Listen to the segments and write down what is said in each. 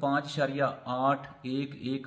5.811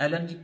LNG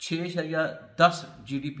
6.10 GDP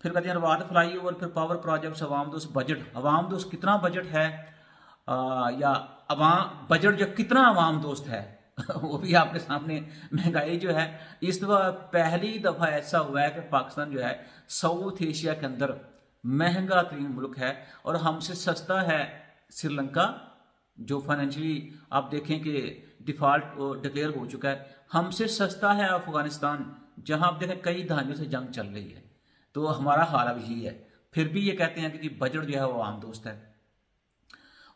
پھر کہتے ہیں رواد فلائی اوور، پھر پاور پروجیکٹس، عوام دوست بجٹ. عوام دوست کتنا بجٹ ہے یا عوام بجٹ جو کتنا عوام دوست ہے وہ بھی آپ کے سامنے. مہنگائی جو ہے اس دفعہ پہلی دفعہ ایسا ہوا ہے کہ پاکستان جو ہے ساؤتھ ایشیا کے اندر مہنگا ترین ملک ہے، اور ہم سے سستا ہے سری لنکا جو فائنینشلی آپ دیکھیں کہ ڈیفالٹ ڈکلیئر ہو چکا ہے. ہم سے سستا ہے افغانستان جہاں آپ دیکھیں کئی دہائیوں سے جنگ چل رہی ہے. تو ہمارا حال اب یہی ہے، پھر بھی یہ کہتے ہیں کہ بجٹ جو ہے وہ عوام دوست ہے.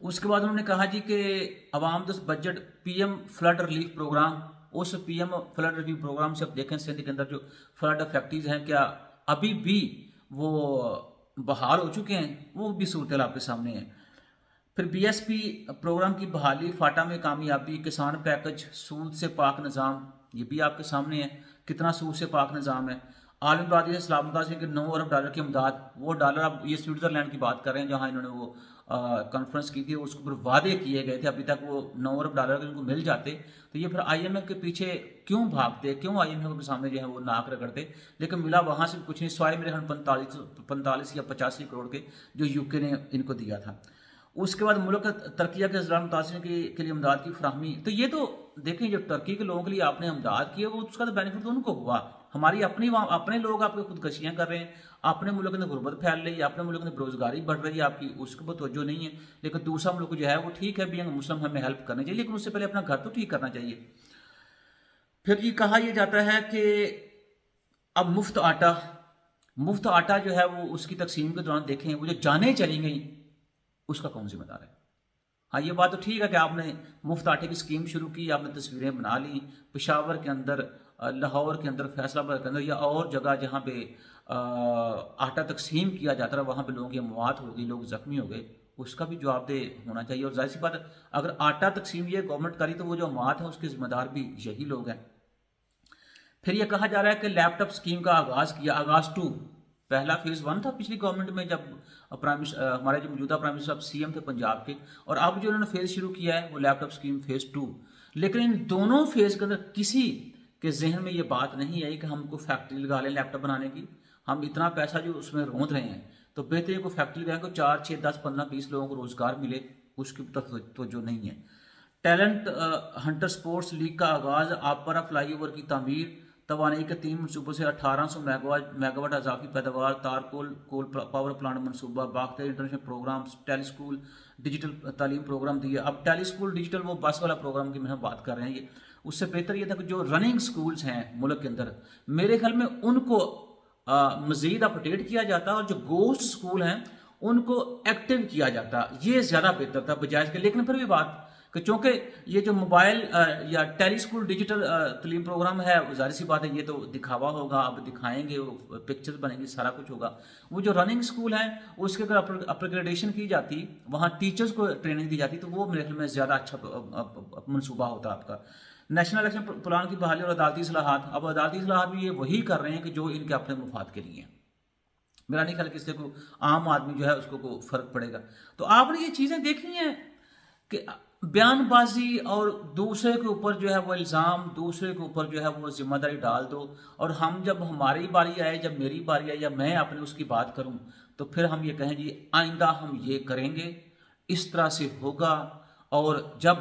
اس کے بعد انہوں نے کہا جی کہ عوام دوست budget P M flood relief programme. اس P M flood relief programme سے اب دیکھیں سندھ کے اندر جو فلڈ افیکٹیز ہیں کیا ابھی بھی وہ بحال ہو چکے ہیں، وہ بھی صورتحال آپ کے سامنے ہے. پھر بی ایس پی پروگرام کی بحالی، فاٹا میں کامیابی، کسان پیکج، سود سے پاک نظام، یہ بھی آپ کے سامنے ہے کتنا سود سے پاک نظام ہے. عالمی برادری سے اسلام آباد سے کہ 9 ارب ڈالر کی امداد. وہ ڈالر اب یہ سوئٹزرلینڈ کی بات کر رہے ہیں جہاں انہوں نے وہ کانفرنس کی تھی، اس کے اوپر وعدے کیے گئے تھے، ابھی تک وہ 9 ارب ڈالر اگر ان کو مل جاتے تو یہ پھر آئی ایم ایف کے پیچھے کیوں بھاگتے، کیوں آئی ایم ایف کے سامنے جو ہے وہ ناک رگڑتے. لیکن ملا وہاں سے کچھ نہیں سوائے میرے 45 یا 85 کروڑ کے جو یو کے نے ان کو دیا تھا. اس کے بعد ملک ترقیہ کے ذرائع متاثرین کے لیے امداد کی فراہمی. تو یہ تو دیکھیں جو ترقی کے لوگوں کے لیے آپ نے امداد کی ہے وہ اس کا تو بینیفٹ تو ان کو ہوا. ہماری اپنے لوگ آپ کو خودکشیاں کر رہے ہیں، اپنے ملک میں غربت پھیل رہی ہے، اپنے ملک میں بےروزگاری بڑھ رہی ہے آپ کی، اس کے اوپر توجہ نہیں ہے. لیکن دوسرا ملک جو ہے وہ ٹھیک ہے بھی مسلم ہمیں ہیلپ کرنی چاہیے، لیکن اس سے پہلے اپنا گھر تو ٹھیک کرنا چاہیے. پھر یہ کہا یہ جاتا ہے کہ اب مفت آٹا جو ہے وہ اس کی تقسیم کے دوران دیکھیں وہ جو جانیں چلی گئیں اس کا کون ذمہ دار ہے. ہاں یہ بات تو ٹھیک ہے کہ آپ نے مفت آٹے کی اسکیم شروع کی، آپ نے تصویریں بنا لی پشاور کے اندر، لاہور کے اندر، فیصل آباد کے اندر یا اور جگہ جہاں پہ آٹا تقسیم کیا جاتا رہا وہاں پہ لوگوں کی اموات ہو گئی، لوگ زخمی ہو گئے، اس کا بھی جواب دہ ہونا چاہیے. اور ظاہر سی بات ہے اگر آٹا تقسیم یہ گورنمنٹ کری تو وہ جو اموات ہیں اس کے ذمہ دار بھی یہی لوگ ہیں. پھر یہ کہا جا رہا ہے کہ لیپ ٹاپ اسکیم کا آغاز 2، پہلا فیز 1 تھا پچھلی گورنمنٹ میں جب ہمارے جو موجودہ پرائم منسٹر سی ایم تھے پنجاب کے، اور اب جو انہوں نے فیز شروع کیا ہے وہ لیپ ٹاپ اسکیم فیز 2. لیکن ان دونوں فیز کے اندر کسی کے ذہن میں یہ بات نہیں آئی کہ ہم کو فیکٹری لگا لیں لیپ ٹاپ بنانے کی. ہم اتنا پیسہ جو اس میں روند رہے ہیں تو بہتر ہے کوئی فیکٹری لگائیں، کوئی 4 6 10 15 20 لوگوں کو روزگار ملے، اس کی توجہ نہیں ہے. ٹیلنٹ ہنٹر سپورٹس لیگ کا آغاز، آپرا فلائی اوور کی تعمیر، توانائی کے 3 منصوبوں سے 1800 میگا واٹ اضافی پیداوار، تارکول پاور پلانٹ منصوبہ، باختر انٹرنیشنل پروگرام، ٹیلی اسکول ڈیجیٹل تعلیم پروگرام دیے. اب ٹیلی اسکول ڈیجیٹل وہ بس والا پروگرام کی میں بات کر رہے ہیں. یہ اس سے بہتر یہ تھا کہ جو رننگ اسکولز ہیں ملک کے اندر میرے خیال میں ان کو مزید اپڈیٹ کیا جاتا، اور جو گوسٹ اسکول ہیں ان کو ایکٹیو کیا جاتا، یہ زیادہ بہتر تھا بجائے کے. لیکن پھر بھی بات کہ چونکہ یہ جو موبائل یا ٹیلی اسکول ڈیجیٹل تعلیم پروگرام ہے ظاہر سی بات ہے یہ تو دکھاوا ہوگا، اب دکھائیں گے، وہ پکچر بنیں گی، سارا کچھ ہوگا. وہ جو رننگ اسکول ہیں اس کے اگر اپگریڈیشن کی جاتی، وہاں ٹیچرز کو ٹریننگ دی جاتی تو وہ میرے خیال میں زیادہ اچھا منصوبہ ہوتا آپ کا. نیشنل الیکشن پلان کی بحالی اور عدالتی اصلاحات. اب عدالتی اصلاحات بھی یہ وہی کر رہے ہیں کہ جو ان کے اپنے مفاد کے لیے ہیں. میرا نہیں خیال کہ اس سے کوئی عام آدمی جو ہے اس کو فرق پڑے گا. تو آپ نے یہ چیزیں دیکھی ہیں کہ بیان بازی اور دوسرے کے اوپر جو ہے وہ الزام، دوسرے کے اوپر جو ہے وہ ذمہ داری ڈال دو، اور ہم جب ہماری باری آئے، جب میری باری آئے یا میں اپنے اس کی بات کروں تو پھر ہم یہ کہیں جی آئندہ ہم یہ کریں گے، اس طرح سے ہوگا. اور جب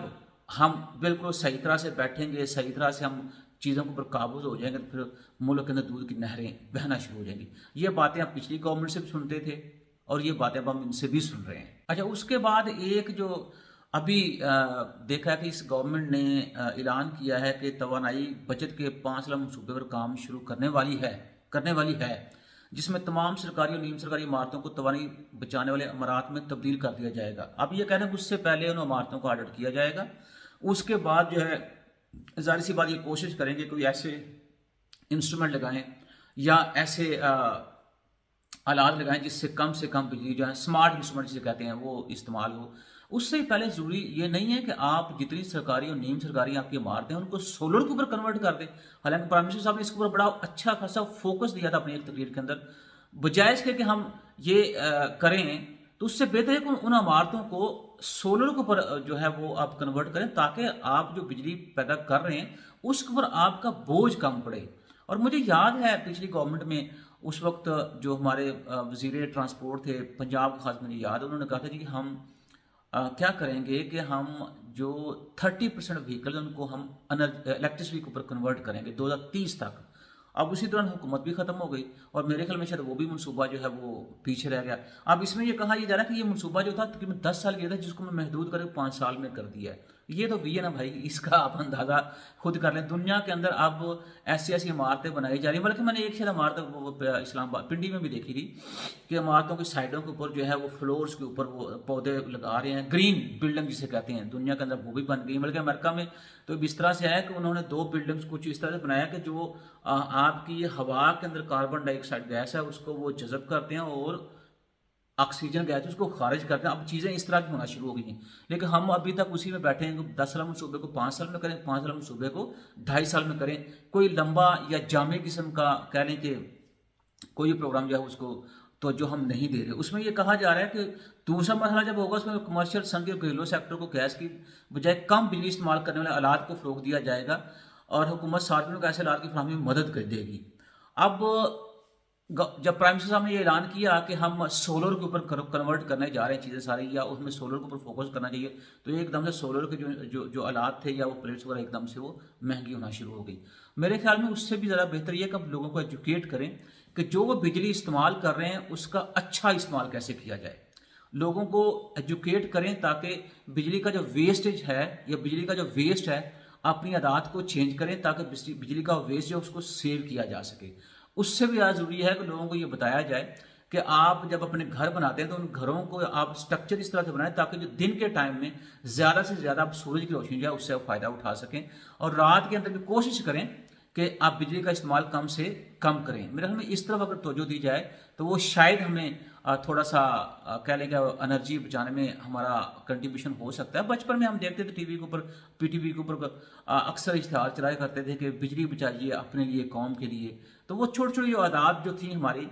ہم بالکل صحیح طرح سے بیٹھیں گے، صحیح طرح سے ہم چیزوں کے اوپر قابو ہو جائیں گے، پھر ملک کے اندر دودھ کی نہریں بہنا شروع ہو جائیں گی. یہ باتیں آپ پچھلی گورنمنٹ سے بھی سنتے تھے اور یہ باتیں اب ہم ان سے بھی سن رہے ہیں. اچھا اس کے بعد ایک جو ابھی دیکھا ہے کہ اس گورنمنٹ نے اعلان کیا ہے کہ توانائی بچت کے 5 لاکھ منصوبے پر کام شروع کرنے والی ہے جس میں تمام سرکاری اور نیم سرکاری عمارتوں کو توانائی بچانے والے عمارات میں تبدیل کر دیا جائے گا. اب یہ کہنا ہے کہ اس سے پہلے ان عمارتوں کو آڈٹ کیا جائے گا، اس کے بعد جو ہے ظاہر سی بات یہ کوشش کریں گے کوئی ایسے انسٹرومنٹ لگائیں یا ایسے آلات لگائیں جس سے کم بجلی جو ہے اسمارٹ انسٹرومنٹ جسے کہتے ہیں وہ استعمال ہو. اس سے پہلے ضروری یہ نہیں ہے کہ آپ جتنی سرکاری اور نیم سرکاری آپ کی عمارتیں ہیں ان کو سولر کے اوپر کنورٹ کر دیں. حالانکہ پرائم منسٹر صاحب نے اس کے اوپر بڑا اچھا خاصا فوکس دیا تھا اپنی ایک تقریر کے اندر. بجائے اس کے کہ ہم یہ کریں تو اس سے بہتر ہے کہ ان عمارتوں کو سولر کے اوپر جو ہے وہ آپ کنورٹ کریں تاکہ آپ جو بجلی پیدا کر رہے ہیں اس کے اوپر آپ کا بوجھ کم پڑے. اور مجھے یاد ہے پچھلی گورنمنٹ میں اس وقت جو ہمارے وزیر ٹرانسپورٹ تھے پنجاب کا، خاص مجھے یاد ہے، انہوں نے کہا تھا جی کہ ہم کیا کریں گے کہ ہم جو 30% وہیکل ان کو ہم الیکٹرسٹی کے اوپر کنورٹ کریں گے 2030 تک۔ اب اسی دوران حکومت بھی ختم ہو گئی اور میرے خیال میں شاید وہ بھی منصوبہ جو ہے وہ پیچھے رہ گیا۔ اب اس میں یہ کہا جا رہا ہے کہ یہ منصوبہ جو تھا تقریباً 10 سال گیا تھا، جس کو میں محدود کر کے 5 سال میں کر دیا ہے۔ یہ تو بھی ہے نا بھائی، اس کا آپ اندازہ خود کر لیں۔ دنیا کے اندر اب ایسی عمارتیں بنائی جا رہی ہیں، بلکہ میں نے ایک شاید عمارت اسلام آباد پنڈی میں بھی دیکھی تھی کہ عمارتوں کی سائڈوں کے اوپر جو ہے وہ فلورز کے اوپر وہ پودے لگا رہے ہیں، گرین بلڈنگ جسے کہتے ہیں، دنیا کے اندر وہ بھی بن گئی ہیں۔ بلکہ امریکہ میں تو اس طرح سے ہے کہ انہوں نے 2 بلڈنگز کچھ اس طرح سے بنایا کہ جو آپ کی ہوا کے اندر کاربن ڈائی آکسائڈ گیس ہے اس کو وہ جذب کرتے ہیں اور آکسیجن گیس اس کو خارج کرتے ہیں۔ اب چیزیں اس طرح کی ہونا شروع ہو گئی ہیں، لیکن ہم ابھی تک اسی میں بیٹھے ہیں کہ 10 سال منصوبے کو 5 سال میں کریں، 5 سال منصوبے کو 2.5 سال میں کریں۔ کوئی لمبا یا جامع قسم کا کہہ لیں کہ کوئی پروگرام جو ہے اس کو تو جو ہم نہیں دے رہے۔ اس میں یہ کہا جا رہا ہے کہ دوسرا مرحلہ جب ہوگا اس میں کمرشل صنعتی اور گھریلو سیکٹر کو گیس کی بجائے کم بجلی استعمال کرنے والے آلات کو فروغ دیا جائے گا اور حکومت صارفین کو ایسے آلات کی فراہمی میں مدد کر دے گی۔ اب جب پرائم منسٹر صاحب نے یہ اعلان کیا کہ ہم سولر کے اوپر کنورٹ کرنے جا رہے ہیں چیزیں ساری، یا اس میں سولر کے اوپر فوکس کرنا چاہیے، تو ایک دم سے سولر کے جو آلات تھے یا وہ پلیٹس وغیرہ ایک دم سے وہ مہنگی ہونا شروع ہو گئی۔ میرے خیال میں اس سے بھی زیادہ بہتر یہ کہ اب لوگوں کو ایجوکیٹ کریں کہ جو وہ بجلی استعمال کر رہے ہیں اس کا اچھا استعمال کیسے کیا جائے۔ لوگوں کو ایجوکیٹ کریں تاکہ بجلی کا جو ویسٹیج ہے یا بجلی کا جو ویسٹ ہے اپنی عادات کو چینج کریں تاکہ بجلی کا ویسٹ جو اس کو سیو کیا جا سکے۔ اس سے بھی زیادہ ضروری ہے کہ لوگوں کو یہ بتایا جائے کہ آپ جب اپنے گھر بناتے ہیں تو ان گھروں کو آپ سٹرکچر اس طرح سے بنائیں تاکہ جو دن کے ٹائم میں زیادہ سے زیادہ آپ سورج کی روشنی جو ہے اس سے فائدہ اٹھا سکیں، اور رات کے اندر بھی کوشش کریں کہ آپ بجلی کا استعمال کم سے کم کریں۔ میرے خیال میں اس طرف اگر توجہ دی جائے تو وہ شاید ہمیں تھوڑا سا کہہ لیں کہ انرجی بچانے میں ہمارا کنٹریبیوشن ہو سکتا ہے۔ بچپن میں ہم دیکھتے تھے ٹی وی کے اوپر، پی ٹی وی کے اوپر اکثر اشتہار چلایا کرتے تھے کہ بجلی بچائیے اپنے لیے، قوم کے لیے۔ تو وہ چھوٹی چھوٹی عادات جو تھیں ہماری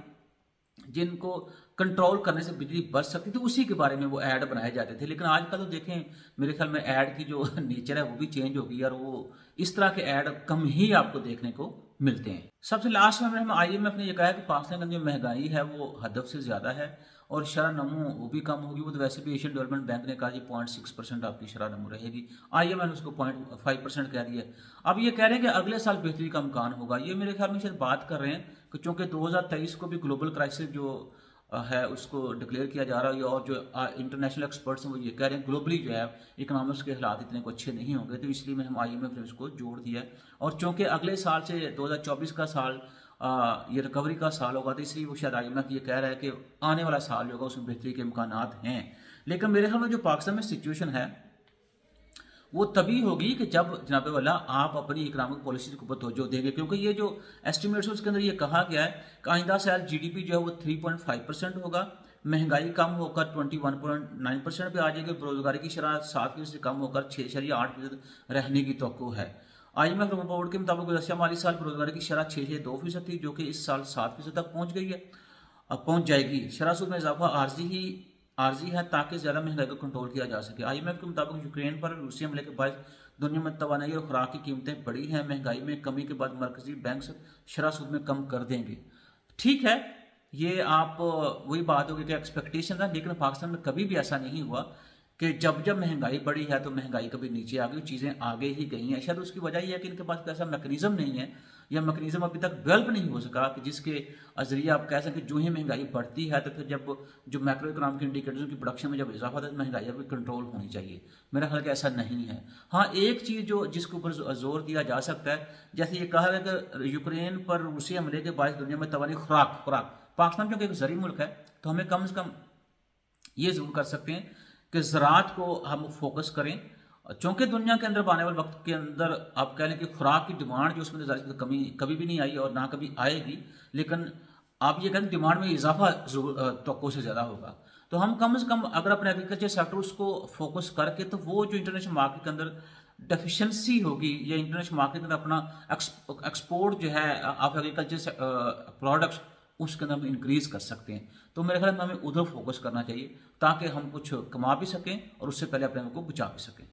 جن کو کنٹرول کرنے سے بجلی بچ سکتی تھی، اسی کے بارے میں وہ ایڈ بنائے جاتے تھے۔ لیکن آج کل تو دیکھیں میرے خیال میں ایڈ کی جو نیچر ہے وہ بھی چینج ہو گئی اور وہ اس طرح کے ایڈ کم ہی آپ کو دیکھنے کو ملتے ہیں۔ سب سے لاسٹ میں ہم آئی ایم ایف نے یہ کہا ہے کہ پاکستان کے اندر جو مہنگائی ہے وہ ہدف سے زیادہ ہے اور شرح نمو وہ بھی کم ہوگی۔ وہ تو ویسے بھی ایشین ڈیولپمنٹ بینک نے کہا جی 0.6% آپ کی شرح نمو رہے گی، آئی ایم ایف نے اس کو 0.5% کہہ دیا ہے۔ اب یہ کہہ رہے ہیں کہ اگلے سال بہتری کا امکان ہوگا۔ یہ میرے خیال میں شاید بات کر رہے ہیں کہ چونکہ 2023 کو بھی گلوبل کرائسس جو ہے اس کو ڈکلیئر کیا جا رہا ہے، اور جو انٹرنیشنل ایکسپرٹس ہیں وہ یہ کہہ رہے ہیں گلوبلی جو ہے اکنامکس کے حالات اتنے کو اچھے نہیں ہوں گے، تو اس لیے میں ہم آئی ایم ایف نے اس کو جوڑ دیا ہے۔ اور چونکہ اگلے سال سے 2024 کا سال یہ ریکوری کا سال ہوگا، تو اس لیے وہ شاید آئی ایم ایف یہ کہہ رہا ہے کہ آنے والا سال جو ہوگا اس میں بہتری کے امکانات ہیں۔ لیکن میرے خیال میں جو پاکستان میں سچویشن ہے وہ تبھی ہوگی کہ جب جناب والا آپ اپنی اکنامک پالیسیز کو توجہ دیں گے، کیونکہ یہ جو ایسٹیمیٹس اس کے اندر یہ کہا گیا ہے کہ آئندہ سال جی ڈی پی جو ہے وہ 3.5% ہوگا، مہنگائی کم ہو کر 21.9% پہ آ جائے گی، بے روزگاری کی شرح 7% سے کم ہو کر 6.8% رہنے کی توقع ہے۔ آئی ایم ایف رپورٹ کے مطابق گزشتہ مالی سال بے روزگاری کی شرح 6.2% تھی، جو کہ اس سال 7% تک پہنچ جائے گی۔ شرح سود میں اضافہ عارضی ہے تاکہ زیادہ مہنگائی کو کنٹرول کیا جا سکے۔ آئی ایم ایف کے مطابق یوکرین پر روسی حملے کے باعث دنیا میں توانائی اور خوراک کی قیمتیں بڑھی ہیں، مہنگائی میں کمی کے بعد مرکزی بینک شرح سود میں کم کر دیں گے۔ ٹھیک ہے، یہ آپ وہی بات ہوگی کہ ایکسپیکٹیشن تھا، لیکن پاکستان میں کبھی بھی ایسا نہیں ہوا کہ جب مہنگائی بڑھی ہے تو مہنگائی کبھی نیچے آ گئی، چیزیں آگے ہی گئی ہیں۔ شاید اس کی وجہ یہ ہے کہ ان کے پاس ایسا میکنزم نہیں ہے یا میکنزم ابھی تک ڈیولپ نہیں ہو سکا کہ جس کے ذریعے آپ کہہ سکیں کہ جو ہی مہنگائی بڑھتی ہے تو پھر جب جو میکرو اکنامک انڈیکیٹرز کی پروڈکشن میں جب اضافہ ہوتا ہے تو مہنگائی ابھی کنٹرول ہونی چاہیے۔ میرا خیال کہ ایسا نہیں ہے۔ ہاں ایک چیز جس کے اوپر زور دیا جا سکتا ہے، جیسے یہ کہا گیا کہ یوکرین پر روسی حملے کے باعث دنیا میں توانائی خوراک پاکستان چونکہ ایک زرعی ملک ہے تو ہمیں کم از کم یہ ضرور کر سکتے ہیں کہ زراعت کو ہم فوکس کریں، چونکہ دنیا کے اندر آنے والے وقت کے اندر آپ کہہ لیں کہ خوراک کی ڈیمانڈ جو اس میں کمی کبھی بھی نہیں آئی اور نہ کبھی آئے گی، لیکن آپ یہ کہتے ہیں ڈیمانڈ میں اضافہ توقع سے زیادہ ہوگا۔ تو ہم کم از کم اگر اپنے ایگریکلچر سیکٹر اس کو فوکس کر کے، تو وہ جو انٹرنیشنل مارکیٹ کے اندر ڈیفیشنسی ہوگی یا انٹرنیشنل مارکیٹ کے اندر اپنا ایکسپورٹ جو ہے آف ایگریکلچر پروڈکٹس اس کے اندر ہم انکریز کر سکتے ہیں۔ تو میرے خیال میں ہمیں ادھر فوکس کرنا چاہیے تاکہ ہم کچھ کما بھی سکیں اور اس سے پہلے اپنے آپ کو بچا بھی سکیں۔